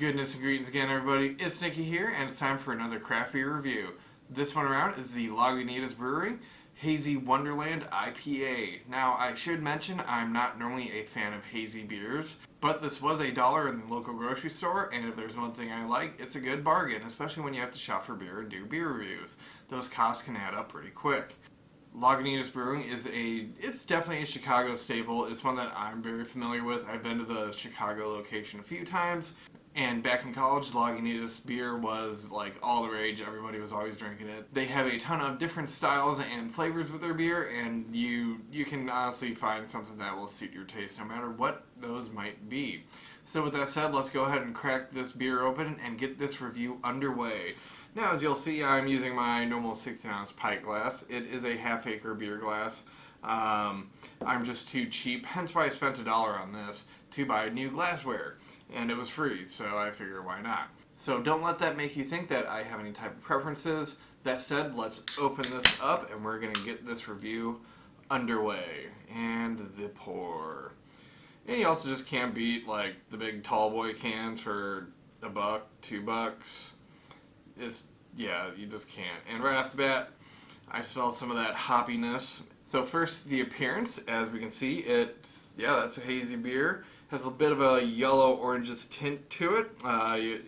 Goodness and greetings again, everybody. It's Nicky here, and it's time for another craft beer review. This one around is the Lagunitas Brewery Hazy Wonderland IPA. Now, I should mention I'm not normally a fan of hazy beers, but this was $1 in the local grocery store, and if there's one thing I like, it's a good bargain, especially when you have to shop for beer and do beer reviews. Those costs can add up pretty quick. Lagunitas Brewing it's definitely a Chicago staple. It's one that I'm very familiar with. I've been to the Chicago location a few times. And back in college, Lagunitas beer was like all the rage. Everybody was always drinking it. They have a ton of different styles and flavors with their beer, and you can honestly find something that will suit your taste no matter what those might be. So with that said, let's go ahead and crack this beer open and get this review underway. Now, as you'll see, I'm using my normal 16-ounce pint glass. It is a half-acre beer glass. I'm just too cheap, hence why I spent $1 on this, to buy new glassware. And it was free, so I figure why not. So don't let that make you think that I have any type of preferences. That said, let's open this up and we're going to get this review underway. And the pour. And you also just can't beat like the big tall boy cans for $1, $2. You just can't. And right off the bat, I smell some of that hoppiness. So first, the appearance. As we can see, that's a hazy beer. Has a bit of a yellow oranges tint to it.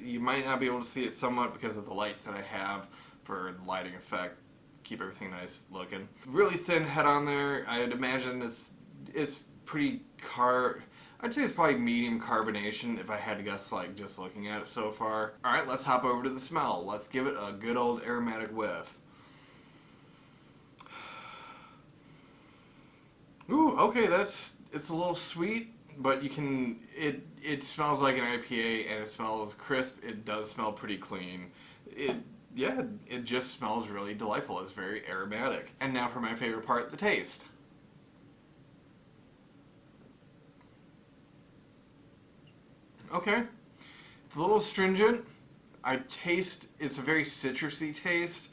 You might not be able to see it somewhat because of the lights that I have for the lighting effect. Keep everything nice looking. Really thin head on there. I'd imagine it's pretty I'd say it's probably medium carbonation if I had to guess, like just looking at it so far. Alright, let's hop over to the smell. Let's give it a good old aromatic whiff. Ooh, okay, it's a little sweet. But it smells like an IPA and it smells crisp. It does smell pretty clean. It just smells really delightful. It's very aromatic. And now for my favorite part, the taste. Okay. It's a little astringent. It's a very citrusy taste.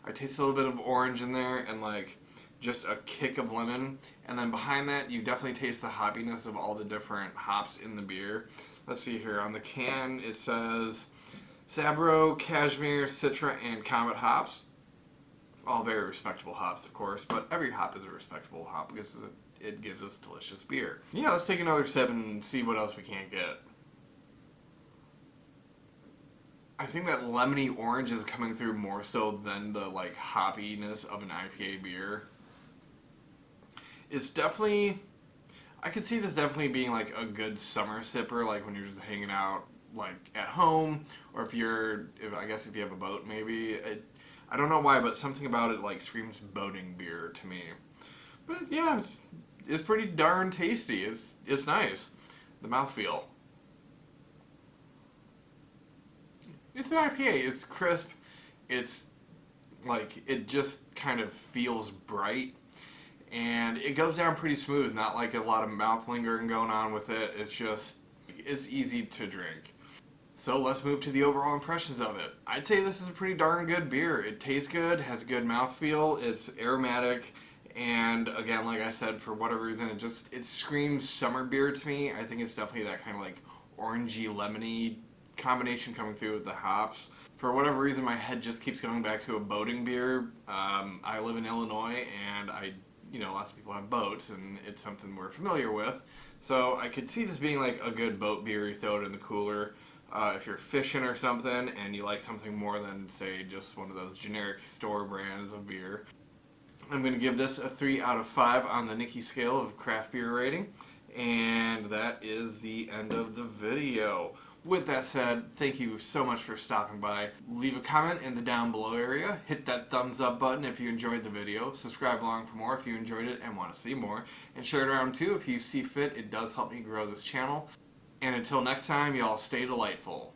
I taste a little bit of orange in there and like just a kick of lemon, and then behind that you definitely taste the hoppiness of all the different hops in the beer. Let's see here, on the can it says Sabro, Cashmere, Citra, and Comet hops. All very respectable hops, of course, but every hop is a respectable hop because it gives us delicious beer. Yeah, let's take another sip and see what else we can't get. I think that lemony orange is coming through more so than the like hoppiness of an IPA beer. It's definitely, I could see this definitely being like a good summer sipper, like when you're just hanging out like at home, or if you have a boat maybe. I don't know why, but something about it like screams boating beer to me. But yeah, it's pretty darn tasty. It's nice. The mouthfeel. It's an IPA. It's crisp. It's like, it just kind of feels bright. And it goes down pretty smooth, not like a lot of mouth lingering going on with it. It's easy to drink. So let's move to the overall impressions of it. I'd say this is a pretty darn good beer. It tastes good, has a good mouthfeel, it's aromatic, and again, like I said, for whatever reason, it screams summer beer to me. I think it's definitely that kind of like orangey, lemony combination coming through with the hops. For whatever reason, my head just keeps going back to a boating beer. I live in Illinois, and lots of people have boats, and it's something we're familiar with. So I could see this being like a good boat beer. You throw it in the cooler. If you're fishing or something, and you like something more than, say, just one of those generic store brands of beer. I'm going to give this a 3 out of 5 on the Nicky scale of craft beer rating. And that is the end of the video. With that said, thank you so much for stopping by. Leave a comment in the down below area. Hit that thumbs up button if you enjoyed the video. Subscribe along for more if you enjoyed it and want to see more. And share it around too if you see fit. It does help me grow this channel. And until next time, y'all stay delightful.